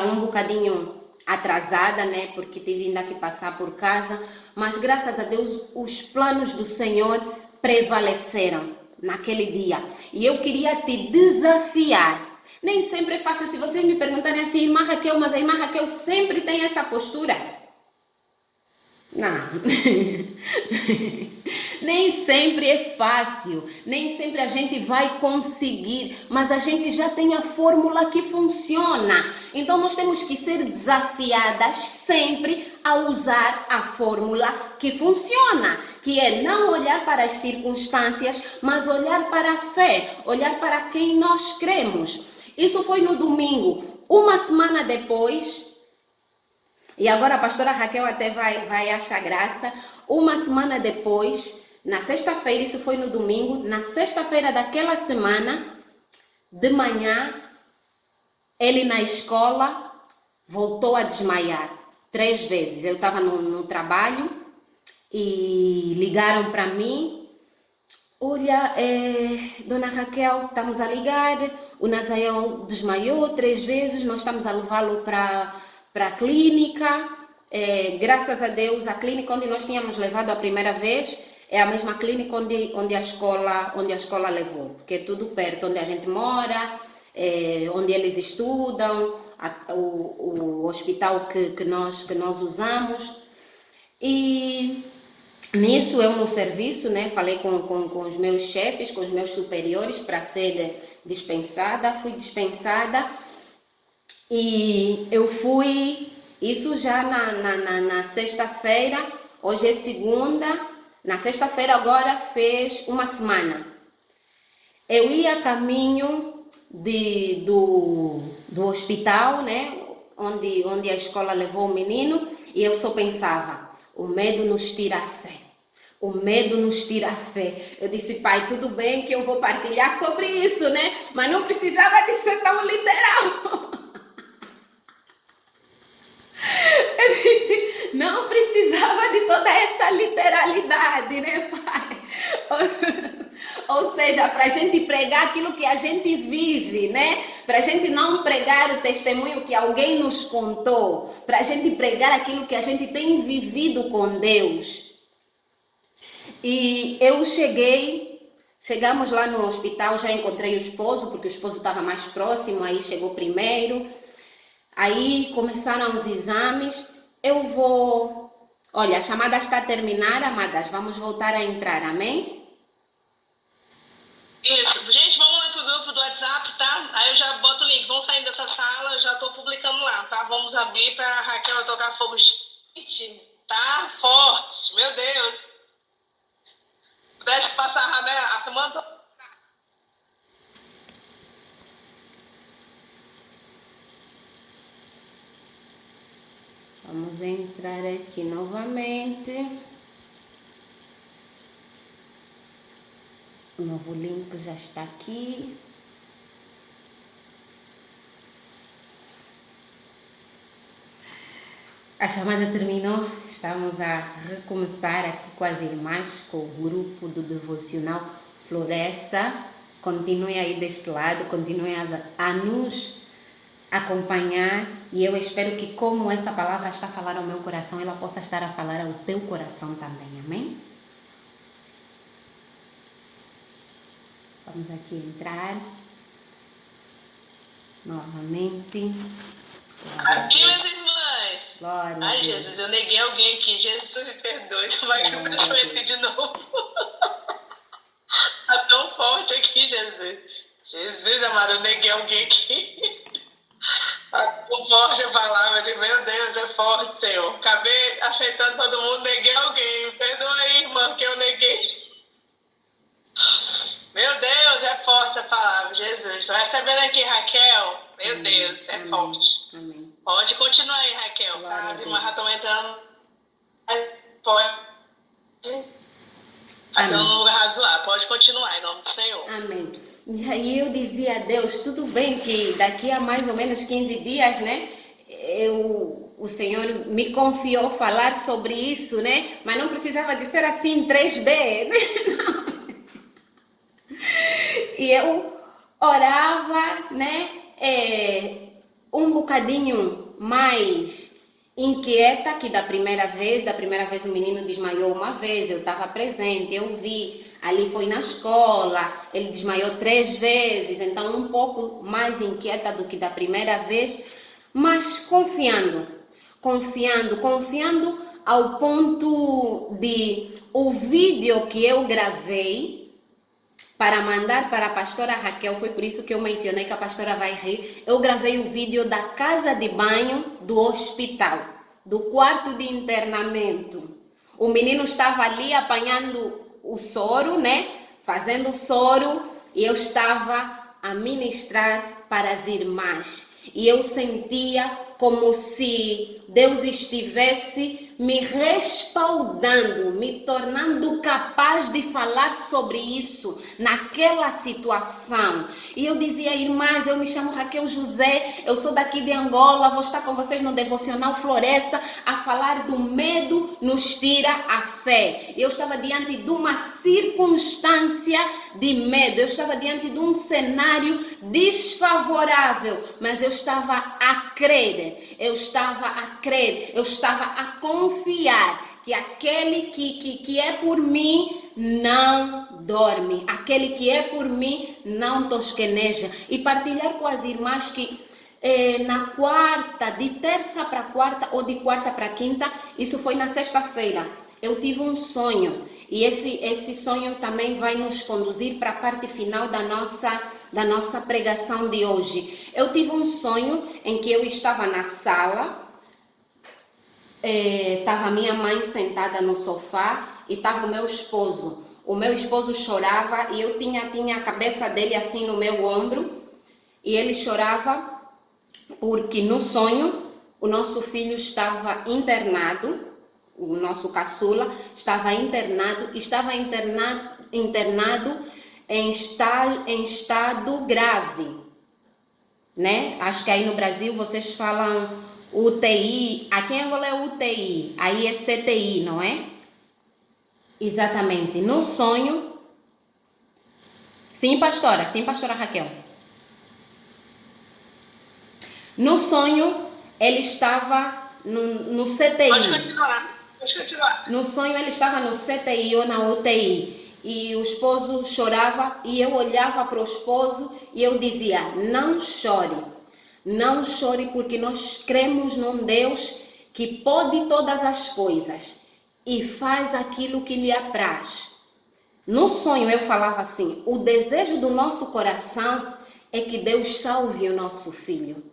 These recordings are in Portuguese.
um bocadinho atrasada, né? Porque tive ainda que passar por casa, mas graças a Deus os planos do Senhor prevaleceram naquele dia. E eu queria te desafiar. Nem sempre é fácil. Se vocês me perguntarem assim, irmã Raquel, mas a irmã Raquel sempre tem essa postura. Não. Nem sempre é fácil, nem sempre a gente vai conseguir, mas a gente já tem a fórmula que funciona. Então nós temos que ser desafiadas sempre a usar a fórmula que funciona, que é não olhar para as circunstâncias, mas olhar para a fé, olhar para quem nós cremos. Isso foi no domingo. Uma semana depois, e agora a pastora Raquel até vai achar graça. Uma semana depois, na sexta-feira, isso foi no domingo, na sexta-feira daquela semana, de manhã, ele na escola voltou a desmaiar 3 vezes. Eu estava no trabalho e ligaram para mim. Olha, dona Raquel, estamos a ligar, o Nazael desmaiou 3 vezes, nós estamos a levá-lo para a clínica. Graças a Deus, a clínica onde nós tínhamos levado a primeira vez é a mesma clínica onde a escola levou, porque é tudo perto, onde a gente mora, onde eles estudam, o hospital que nós usamos. E nisso eu no serviço, né, falei com os meus chefes, com os meus superiores para ser dispensada, fui dispensada e eu fui, isso já na sexta-feira, hoje é segunda, na sexta-feira agora fez uma semana. Eu ia a caminho do hospital, né, onde a escola levou o menino e eu só pensava, o medo nos tira a fé. O medo nos tira a fé. Eu disse, pai, tudo bem que eu vou partilhar sobre isso, né? Mas não precisava de ser tão literal. Eu disse, não precisava de toda essa literalidade, né, pai? Ou seja, para a gente pregar aquilo que a gente vive, né? Para a gente não pregar o testemunho que alguém nos contou, para a gente pregar aquilo que a gente tem vivido com Deus. E eu chegamos lá no hospital, já encontrei o esposo, porque o esposo estava mais próximo, aí chegou primeiro. Aí começaram os exames. Olha, a chamada está a terminar, amadas, vamos voltar a entrar, amém? Isso. Gente, vamos lá pro grupo do WhatsApp, tá? Aí eu já boto o link. Vamos sair dessa sala, já tô publicando lá, tá? Vamos abrir pra Raquel tocar fogo. Gente, tá forte. Meu Deus. Se pudesse passar, né, a semana toda. Vamos entrar aqui novamente. O novo link já está aqui. A chamada terminou, estamos a recomeçar aqui com as irmãs, com o grupo do Devocional Floresça. Continuem aí deste lado, continuem a nos acompanhar e eu espero que como essa palavra está a falar ao meu coração, ela possa estar a falar ao teu coração também, amém? Vamos aqui entrar novamente. Aqui, minhas irmãs. Glória. Ai, Jesus, eu neguei alguém aqui. Jesus, me perdoe. Vai que eu preciso de novo. Tá tão forte aqui, Jesus. Jesus, amado, eu neguei alguém aqui. Tá tão forte a palavra. Eu digo, meu Deus, é forte, Senhor. Acabei aceitando todo mundo, neguei alguém. Perdoa aí, irmã, que eu neguei. Meu Deus, é forte a palavra, Jesus. Estou recebendo aqui, Raquel. Meu Deus, é forte. Amém. Pode continuar aí, Raquel. Tá? As irmãs já estão entrando. Pode. Está num lugar razoável. Pode continuar, em nome do Senhor. Amém. E aí eu dizia a Deus, tudo bem que daqui a mais ou menos 15 dias, né? O Senhor me confiou falar sobre isso, né? Mas não precisava de ser assim em 3D, né? Não. E eu orava, né? um bocadinho mais inquieta que da primeira vez. Da primeira vez o menino desmaiou uma vez, eu estava presente, eu vi. Ali foi na escola, ele desmaiou 3 vezes, então um pouco mais inquieta do que da primeira vez, mas confiando ao ponto de o vídeo que eu gravei para mandar para a pastora Raquel, foi por isso que eu mencionei que a pastora vai rir, eu gravei o vídeo da casa de banho do hospital, do quarto de internamento. O menino estava ali apanhando o soro, né? Fazendo o soro, e eu estava a ministrar para as irmãs. E eu sentia como se Deus estivesse me respaldando, me tornando capaz de falar sobre isso naquela situação. E eu dizia, irmãs, eu me chamo Raquel José, eu sou daqui de Angola, vou estar com vocês no Devocional Floresça a falar do medo nos tira a fé. Eu estava diante de uma circunstância de medo, eu estava diante de um cenário desfavorável, mas eu estava a crer, eu estava a confiar que aquele que é por mim não dorme, aquele que é por mim não tosqueneja. E partilhar com as irmãs que na quarta, de terça para quarta ou de quarta para quinta, isso foi na sexta-feira, eu tive um sonho. E esse sonho também vai nos conduzir para a parte final da nossa pregação de hoje. Eu tive um sonho em que eu estava na sala, estava minha mãe sentada no sofá e estava o meu esposo. O meu esposo chorava e eu tinha a cabeça dele assim no meu ombro. E ele chorava porque no sonho o nosso filho estava internado, o nosso caçula estava internado em estado grave, né? Acho que aí no Brasil vocês falam UTI, aqui em Angola é UTI, aí é CTI, não é? Exatamente. No sonho, sim, pastora Raquel. No sonho, ele estava no CTI. Pode continuar. No sonho, ele estava no CTI ou na UTI. E o esposo chorava e eu olhava para o esposo e eu dizia, não chore. Não chore porque nós cremos num Deus que pode todas as coisas e faz aquilo que lhe apraz. No sonho eu falava assim, o desejo do nosso coração é que Deus salve o nosso filho.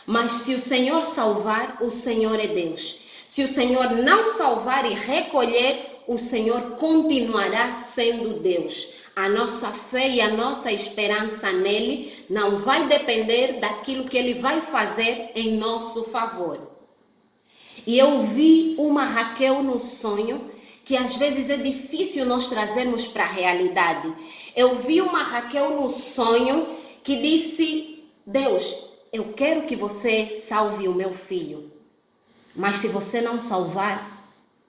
Mas se o Senhor salvar, o Senhor é Deus. Se o Senhor não salvar e recolher, o Senhor continuará sendo Deus. A nossa fé e a nossa esperança nele não vai depender daquilo que ele vai fazer em nosso favor. E eu vi uma Raquel no sonho, que às vezes é difícil nós trazermos para a realidade. Eu vi uma Raquel no sonho que disse, Deus, eu quero que você salve o meu filho, mas se você não salvar,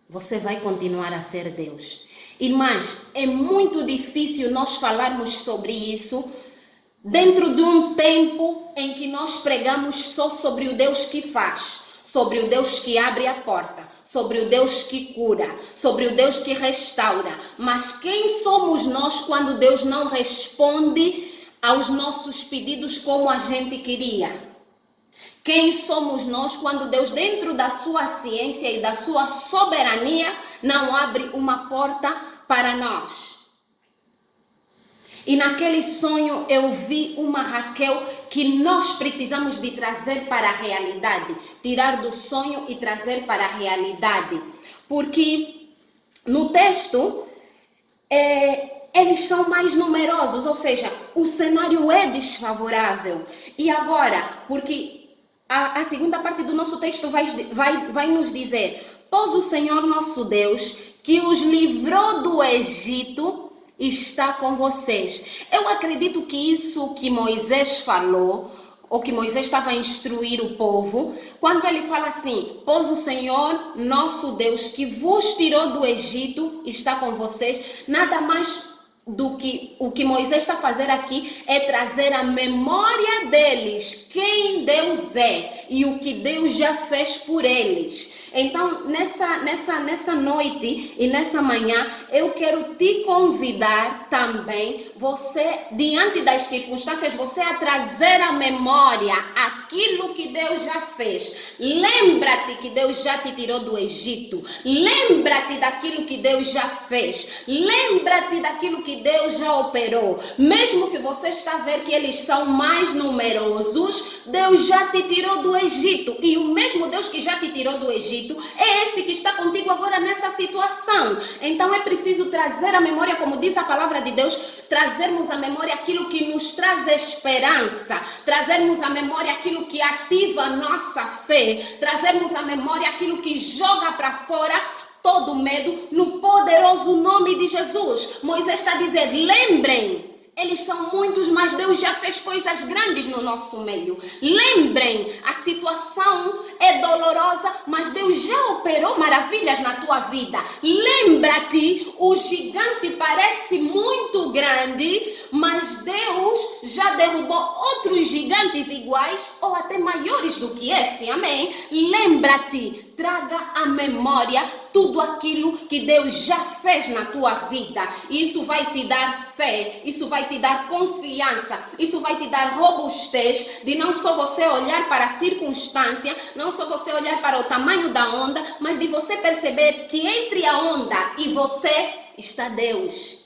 você vai continuar a ser Deus. Irmãs, é muito difícil nós falarmos sobre isso dentro de um tempo em que nós pregamos só sobre o Deus que faz, sobre o Deus que abre a porta, sobre o Deus que cura, sobre o Deus que restaura. Mas quem somos nós quando Deus não responde aos nossos pedidos como a gente queria? Quem somos nós quando Deus, dentro da sua ciência e da sua soberania, não abre uma porta para nós? E naquele sonho eu vi uma Raquel que nós precisamos de trazer para a realidade, tirar do sonho e trazer para a realidade. Porque no texto, eles são mais numerosos, ou seja, o cenário é desfavorável. E agora, porque a segunda parte do nosso texto vai nos dizer, pois o Senhor nosso Deus, que os livrou do Egito, está com vocês. Eu acredito que isso que Moisés falou, ou que Moisés estava a instruir o povo, quando ele fala assim, pois o Senhor nosso Deus, que vos tirou do Egito, está com vocês, nada mais o que Moisés está a fazer aqui é trazer à memória deles quem Deus é e o que Deus já fez por eles. Então, nessa noite e nessa manhã, eu quero te convidar também, você, diante das circunstâncias, você a trazer à memória aquilo que Deus já fez. Lembra-te que Deus já te tirou do Egito. Lembra-te daquilo que Deus já fez. Lembra-te daquilo que Deus já operou. Mesmo que você está a ver que eles são mais numerosos, Deus já te tirou do Egito. E o mesmo Deus que já te tirou do Egito é este que está contigo agora nessa situação. Então é preciso trazer à memória, como diz a palavra de Deus, trazermos à memória aquilo que nos traz esperança, trazermos à memória aquilo que ativa a nossa fé, trazermos à memória aquilo que joga para fora todo medo no poderoso nome de Jesus. Moisés está a dizer, lembrem, eles são muitos, mas Deus já fez coisas grandes no nosso meio. Lembrem, a situação é dolorosa, mas Deus já operou maravilhas na tua vida. Lembra-te, o gigante parece muito grande, mas Deus já derrubou outros gigantes iguais ou até maiores do que esse, amém? Lembra-te, traga à memória tudo aquilo que Deus já fez na tua vida. Isso vai te dar fé, isso vai te dar confiança, isso vai te dar robustez de não só você olhar para a circunstância, não só você olhar para o tamanho da onda, mas de você perceber que entre a onda e você está Deus.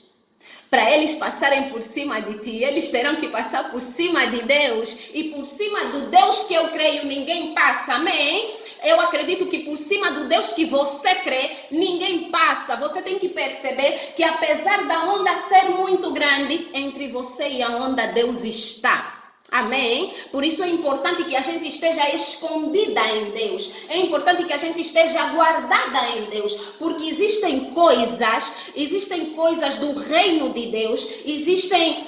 Para eles passarem por cima de ti, eles terão que passar por cima de Deus. E por cima do Deus que eu creio, ninguém passa, amém? Eu acredito que por cima do Deus que você crê, ninguém passa. Você tem que perceber que apesar da onda ser muito grande, entre você e a onda Deus está. Amém? Por isso é importante que a gente esteja escondida em Deus. É importante que a gente esteja guardada em Deus. Porque existem coisas do reino de Deus. Existem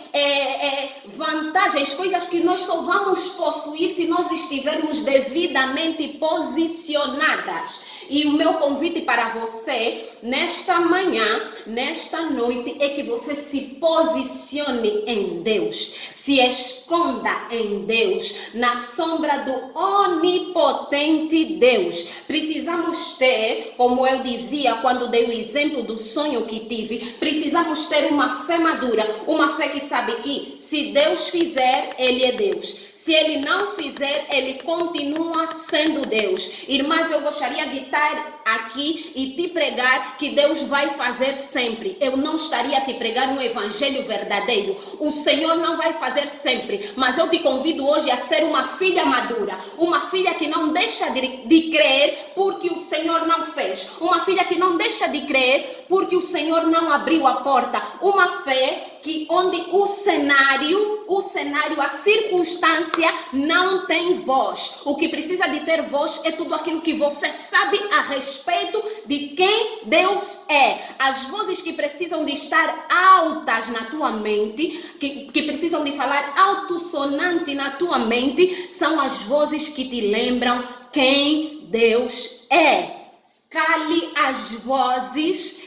vantagens, coisas que nós só vamos possuir se nós estivermos devidamente posicionadas. E o meu convite para você, nesta manhã, nesta noite, é que você se posicione em Deus. Se esconda em Deus, na sombra do onipotente Deus. Precisamos ter, como eu dizia quando dei o exemplo do sonho que tive, precisamos ter uma fé madura, uma fé que sabe que se Deus fizer, Ele é Deus. Se Ele não fizer, Ele continua sendo Deus. Irmãs, eu gostaria de estar aqui e te pregar que Deus vai fazer sempre. Eu não estaria a te pregar um evangelho verdadeiro. O Senhor não vai fazer sempre. Mas eu te convido hoje a ser uma filha madura. Uma filha que não deixa de crer porque o Senhor não fez. Uma filha que não deixa de crer porque o Senhor não abriu a porta. Uma fé que onde o cenário, a circunstância não tem voz. O que precisa de ter voz é tudo aquilo que você sabe a respeito de quem Deus é. As vozes que precisam de estar altas na tua mente, que precisam de falar alto-sonante na tua mente, são as vozes que te lembram quem Deus é. Cale as vozes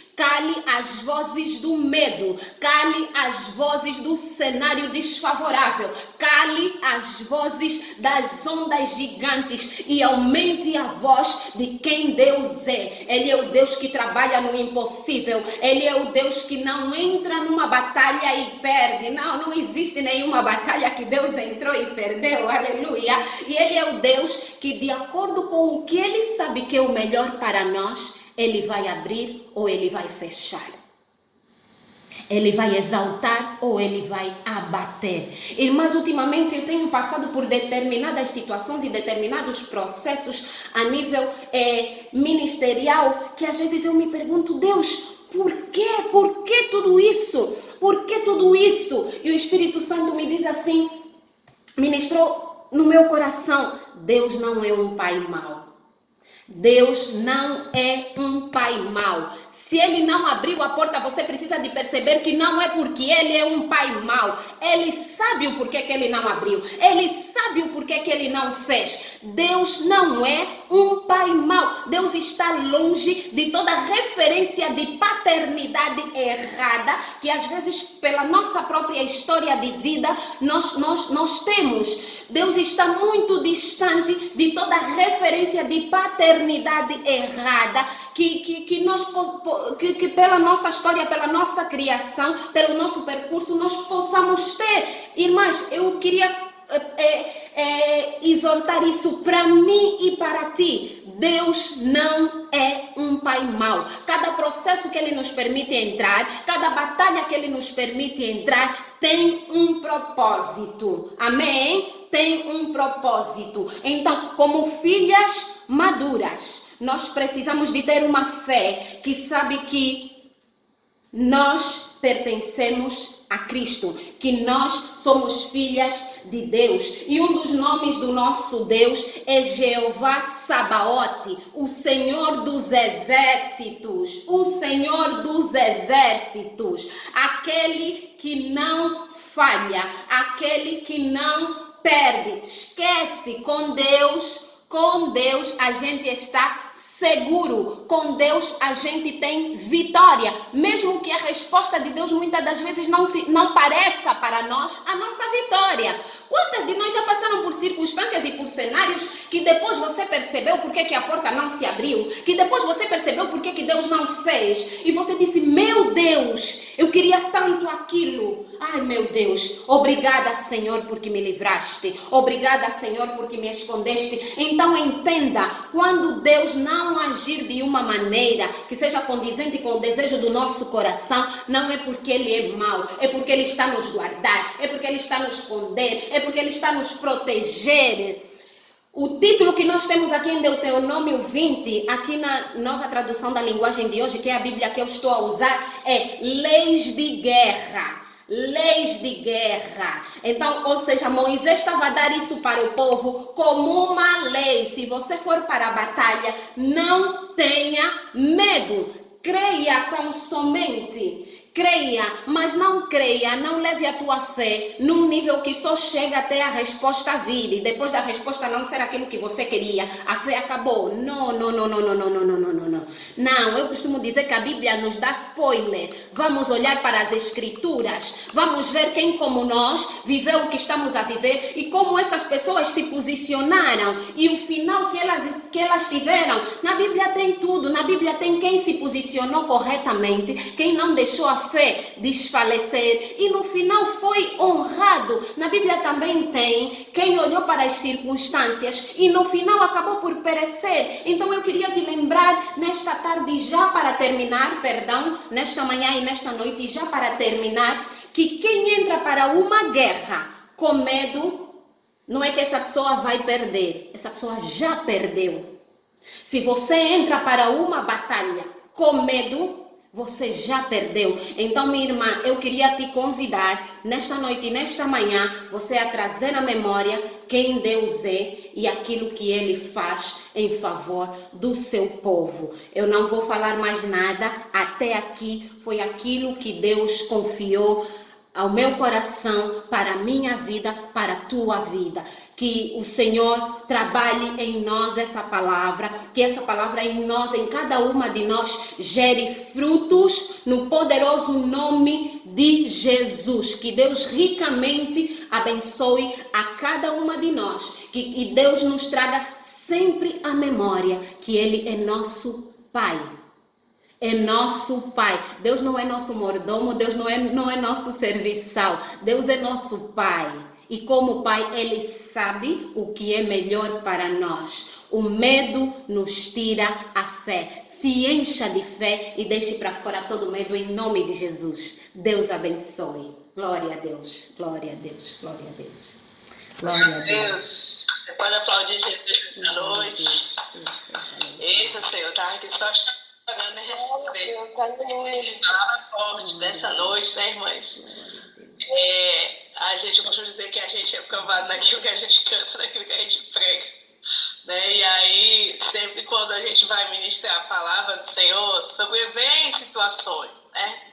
do medo, cale as vozes do cenário desfavorável, cale as vozes das ondas gigantes e aumente a voz de quem Deus é. Ele é o Deus que trabalha no impossível, Ele é o Deus que não entra numa batalha e perde. Não existe nenhuma batalha que Deus entrou e perdeu, aleluia. E Ele é o Deus que, de acordo com o que Ele sabe que é o melhor para nós, Ele vai abrir ou Ele vai fechar. Ele vai exaltar ou Ele vai abater. Irmãs, ultimamente eu tenho passado por determinadas situações e determinados processos a nível ministerial, que às vezes eu me pergunto, Deus, por quê? Por que tudo isso? Por que tudo isso? E o Espírito Santo me diz assim, ministrou no meu coração, Deus não é um pai mau. Deus não é um pai mau. Se ele não abriu a porta, você precisa de perceber que não é porque ele é um pai mau. Ele sabe o porquê que ele não abriu. Ele sabe o porquê que ele não fez. Deus não é um pai mau. Deus está longe de toda referência de paternidade errada que às vezes pela nossa própria história de vida nós temos. Deus está muito distante de toda referência de paternidade errada que pela nossa história, pela nossa criação, pelo nosso percurso, nós possamos ter. Irmãs, eu queria exortar isso para mim e para ti. Deus não é um pai mau. Cada processo que ele nos permite entrar, cada batalha que ele nos permite entrar, tem um propósito. Amém? Tem um propósito. Então, como filhas maduras, nós precisamos de ter uma fé que sabe que nós pertencemos a Cristo, que nós somos filhas de Deus. E um dos nomes do nosso Deus é Jeová Sabaote, o Senhor dos Exércitos, o Senhor dos Exércitos, aquele que não falha, aquele que não perde. Esquece, com Deus a gente está seguro. Com Deus a gente tem vitória. Mesmo que a resposta de Deus muitas das vezes não pareça para nós a nossa vitória. Quantas de nós já passaram por circunstâncias e por cenários que depois você percebeu por que a porta não se abriu? Que depois você percebeu por que Deus não fez? E você disse, meu Deus, eu queria tanto aquilo. Ai, meu Deus, obrigada, Senhor, porque me livraste. Obrigada, Senhor, porque me escondeste. Então entenda, quando Deus não agir de uma maneira que seja condizente com o desejo do nosso coração, não é porque Ele é mau, é porque Ele está nos guardar, é porque Ele está nos esconder, é porque Ele está nos proteger. O título que nós temos aqui em Deuteronômio 20, aqui na nova tradução da linguagem de hoje, que é a Bíblia que eu estou a usar, é Leis de Guerra. Leis de guerra. Então, ou seja, Moisés estava a dar isso para o povo como uma lei. Se você for para a batalha, não tenha medo. Creia tão somente. Creia, mas não creia, não leve a tua fé num nível que só chega até a resposta vir e depois da resposta não ser aquilo que você queria, a fé acabou. Não. Não, eu costumo dizer que a Bíblia nos dá spoiler. Vamos olhar para as Escrituras, vamos ver quem como nós viveu o que estamos a viver e como essas pessoas se posicionaram e o final que elas tiveram. Na Bíblia tem tudo, na Bíblia tem quem se posicionou corretamente, quem não deixou a fé desfalecer e no final foi honrado. Na Bíblia também tem quem olhou para as circunstâncias e no final acabou por perecer. Então eu queria te lembrar nesta tarde, já para terminar, nesta manhã e nesta noite, já para terminar, que quem entra para uma guerra com medo, não é que essa pessoa vai perder, essa pessoa já perdeu. Se você entra para uma batalha com medo, você já perdeu. Então, minha irmã, eu queria te convidar nesta noite e nesta manhã, você a trazer à memória quem Deus é e aquilo que Ele faz em favor do seu povo. Eu não vou falar mais nada. Até aqui foi aquilo que Deus confiou ao meu coração, para a minha vida, para a tua vida. Que o Senhor trabalhe em nós essa palavra, que essa palavra em nós, em cada uma de nós, gere frutos no poderoso nome de Jesus. Que Deus ricamente abençoe a cada uma de nós. Que Deus nos traga sempre à memória que Ele é nosso Pai. É nosso Pai. Deus não é nosso mordomo, Deus não é nosso serviçal. Deus é nosso Pai. E como Pai, Ele sabe o que é melhor para nós. O medo nos tira a fé. Se encha de fé e deixe para fora todo medo em nome de Jesus. Deus abençoe. Glória a Deus, glória a Deus, glória a Deus. Glória a Deus. Você pode aplaudir Jesus essa noite. Eita, Senhor, tá aqui só chorando e receber. Palavra forte dessa noite, né, irmãs? A gente, eu costumo dizer que a gente é provado naquilo que a gente canta, naquilo que a gente prega. Né? E aí, que sempre quando a gente vai ministrar a palavra do Senhor, sobrevém situações, né?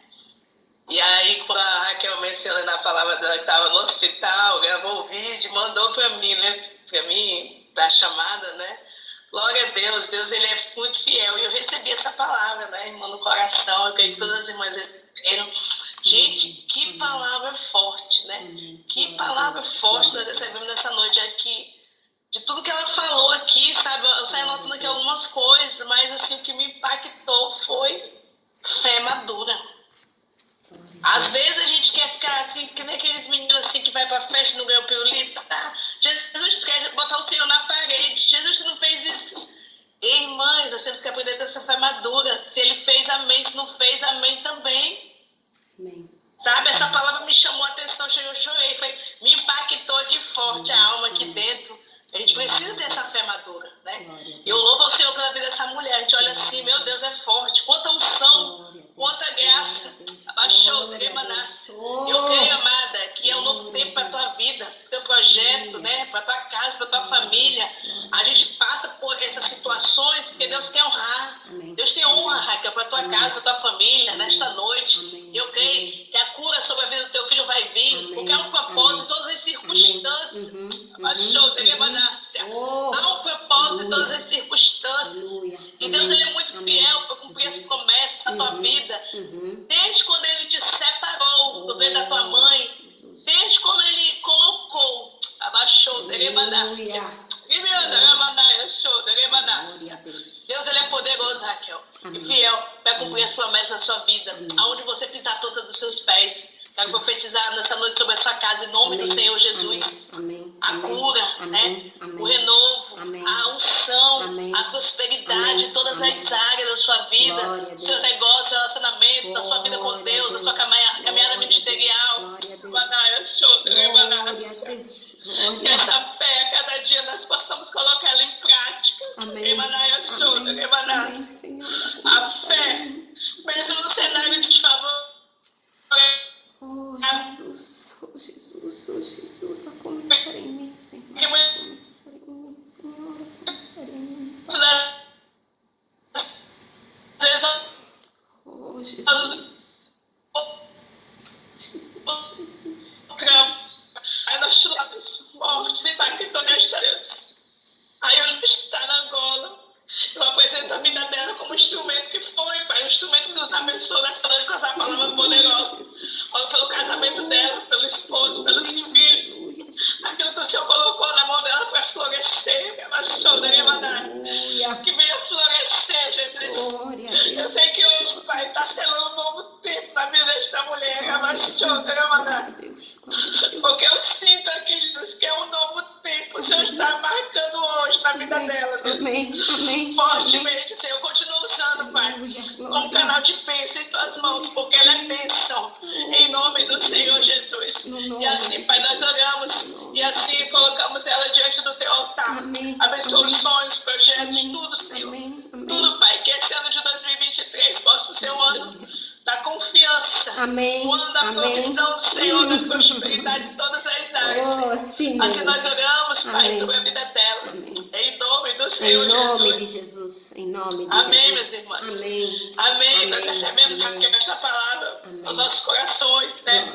E aí, quando a Raquel mencionou na palavra dela que estava no hospital, gravou o vídeo, mandou para mim, né? Para mim, da chamada, né? Glória a Deus, Deus ele é muito fiel. E eu recebi essa palavra, né, irmã, no coração. Eu creio que todas as irmãs receberam. Gente, que palavra forte, né? Que palavra forte nós recebemos nessa noite aqui. De tudo que ela falou aqui, sabe? Eu saí anotando aqui algumas coisas, mas assim, o que me impactou foi fé madura. Às vezes a gente quer ficar assim, que nem aqueles meninos assim que vai pra festa e não ganhou pirulito, tá? Jesus quer botar o Senhor na parede. Jesus não fez isso. Ei, mães, nós temos que aprender a ter essa fé madura. Se ele fez, amém. Se não fez, amém também. Amém. Sabe, essa palavra me chamou a atenção, eu chorei. Me impactou aqui forte a alma aqui dentro. A gente precisa dessa fé madura, né? Eu louvo ao Senhor pela vida dessa mulher. A gente olha assim, meu Deus, é forte. Quanta unção, quanta graça. Abaixou, Deremanácia. Eu creio, amada, que é um novo tempo para a tua vida, para o teu projeto, né? Para a tua casa, para a tua família. A gente passa por essas situações porque Deus quer honrar. Deus tem honra, Raquel, para a tua casa, para a tua família, nesta noite. Eu creio que a cura sobre a vida do teu filho vai vir, porque há um propósito em todas as circunstâncias. Abaixou, Deremanácia. Há um propósito em todas as circunstâncias. E Deus ele é muito fiel para cumprir as promessas da tua vida. Desde quando ele te separou do ventre da tua mãe, desde quando ele colocou, abaixou, Deremanácia. Deus ele é poderoso, Raquel, e fiel para cumprir as promessas da sua vida. Aonde você pisar a planta dos seus pés. Quero profetizar nessa noite sobre a sua casa, em nome do Senhor Jesus. A cura, né? O renovo, a unção, a prosperidade em todas as áreas da sua vida, seu negócio, relacionamento, da sua vida com Deus, da sua caminhada ministerial. Que essa fé, a cada dia, nós possamos colocar ela em prática. A fé, mesmo no cenário de desfavorecimento. Oh, Jesus, oh, Jesus, oh, Jesus, a começar em mim, Senhor. A começar em mim, Senhor. A começar em mim, Pai. Oh, Jesus. Jesus. Aí nós choramos forte, impactou nesta Deus. Aí eu está na Angola. Eu apresento a vida dela como instrumento que foi, Pai. Um instrumento que nos abençoou nessa noite com essa palavra poderosa. Olha pelo casamento dela, pelo esposo, pelos filhos. Aquilo que o Senhor colocou na mão dela para florescer. Ela chora, que venha florescer, Jesus. Eu sei que hoje, Pai, está selando um novo tempo na vida desta mulher. Ela chora, porque eu sinto aqui, Jesus, que é um novo tempo. O Senhor está marcando hoje na vida dela, Deus. Amém. Fortemente, Senhor, continua usando, Pai, como canal de bênção em tuas mãos, porque ela é bênção, em nome do Senhor Jesus. E assim, Pai, nós oramos e assim colocamos ela diante do teu altar. Abençoa os sonhos, projetos, tudo, Senhor. Tudo, Pai, que esse ano de 2023 possa ser um ano da confiança, o ano da provisão do Senhor, da prosperidade em todas as áreas. Assim nós oramos, Pai, sobre a vida dela. Em nome do Senhor Jesus. Em nome de Jesus. Em nome de Amém, Jesus. meus irmãos. Amém. Amém. Nós recebemos aqui esta palavra nos nossos corações, né?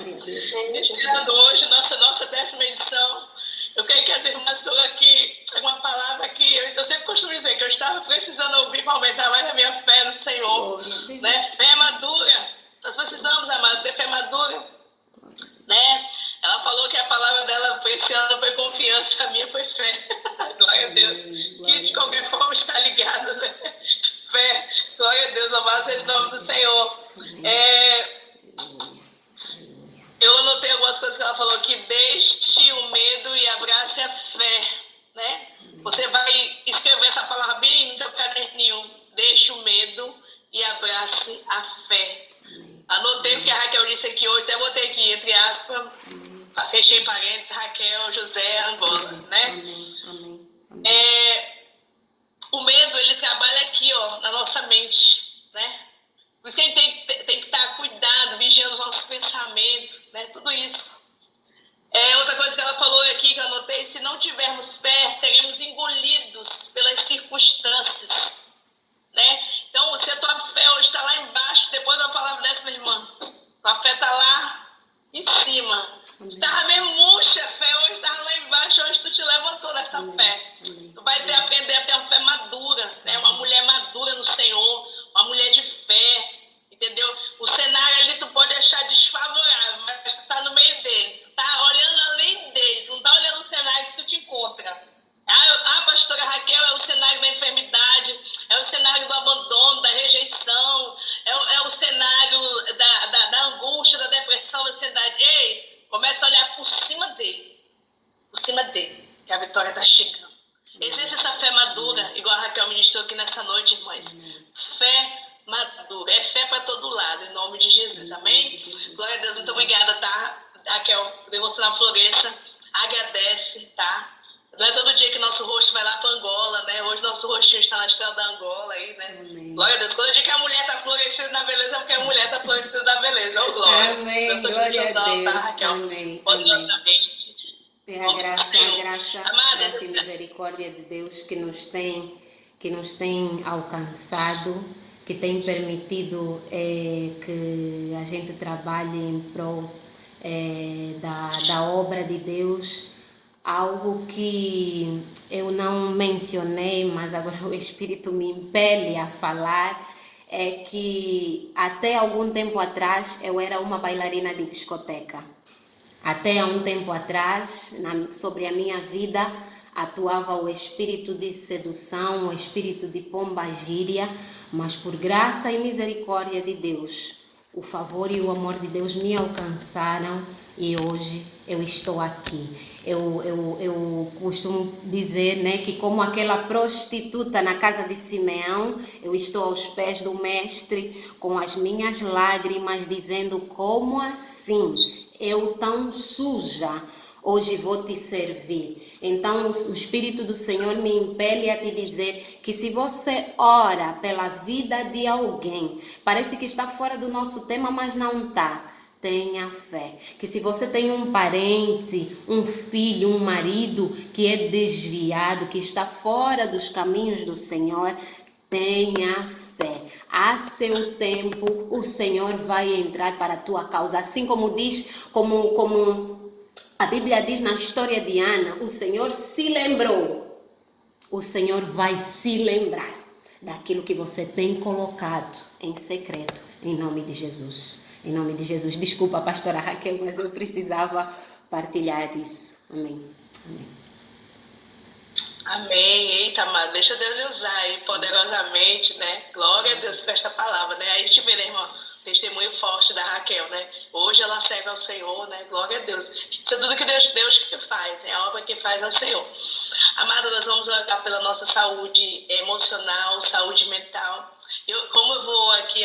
Iniciando hoje nossa 10ª edição. Eu creio que as irmãs estão aqui, uma palavra que eu sempre costumo dizer que eu estava precisando ouvir para aumentar mais a minha fé no Senhor. Né? Fé madura. Nós precisamos, amado, ter fé madura. Né? Ela falou que a palavra dela esse ano foi confiança, a minha foi fé. Glória a Deus. Que de qualquer forma está ligado, né? Fé. Glória a Deus, louvado seja o nome do Senhor. Eu anotei algumas coisas que ela falou aqui. Deixe o medo e abrace a fé. Né? Você vai escrever essa palavra bem no seu caderninho. Deixe o medo e abrace a fé. Anotei o que a Raquel disse aqui hoje, até botei aqui, entre aspas, fechei parênteses, Raquel, José, Angola, né? O medo, ele trabalha aqui, ó, na nossa mente, né? Por isso que a gente tem que estar cuidado, vigiando os nossos pensamentos, né? Tudo isso. Outra coisa que ela falou aqui, que eu anotei, se não tivermos fé, seremos engolidos pelas circunstâncias. ministrou aqui nessa noite, irmãs. Fé madura, é fé para todo lado, em nome de Jesus, amém? Glória a Deus, muito obrigada, tá? Raquel, devocional Floresça, agradece, tá? Não é todo dia que nosso rosto vai lá para Angola, né? Hoje nosso rostinho está na estrela da Angola aí, né? Amém. Glória a Deus. Quando eu digo que a mulher está florescendo na beleza, é porque a mulher está florescendo na beleza. Ô, glória. Amém. Deus Glória te a exaltar, Deus. Raquel. Amém. Poderosamente. É a graça Amadas, e misericórdia de Deus que nos tem alcançado, que tem permitido que a gente trabalhe em prol da obra de Deus. Algo que eu não mencionei, mas agora o Espírito me impele a falar, é que até algum tempo atrás eu era uma bailarina de discoteca. Até há um tempo atrás, sobre a minha vida, atuava o espírito de sedução, o espírito de pombagíria, mas por graça e misericórdia de Deus, o favor e o amor de Deus me alcançaram e hoje eu estou aqui. Eu costumo dizer, né, que como aquela prostituta na casa de Simeão, eu estou aos pés do Mestre com as minhas lágrimas, dizendo: como assim? Eu tão suja, hoje vou te servir. Então o Espírito do Senhor me impele a te dizer que se você ora pela vida de alguém, parece que está fora do nosso tema, mas não está. Tenha fé. Que se você tem um parente, um filho, um marido que é desviado, que está fora dos caminhos do Senhor, tenha fé. A seu tempo o Senhor vai entrar para a tua causa. Assim como diz, como a Bíblia diz na história de Ana, o Senhor se lembrou. O Senhor vai se lembrar daquilo que você tem colocado em secreto, em nome de Jesus. Em nome de Jesus. Desculpa, pastora Raquel, mas eu precisava partilhar isso. Amém. Amém. Amém. Eita, amado, deixa Deus lhe usar aí poderosamente, né? Glória a Deus por esta palavra, né? Aí a gente vê, né, irmão, testemunho forte da Raquel, né? Hoje ela serve ao Senhor, né? Glória a Deus. Isso é tudo que Deus que faz, né? A obra que faz ao Senhor. Amada, nós vamos orar pela nossa saúde emocional, saúde mental. Como eu vou aqui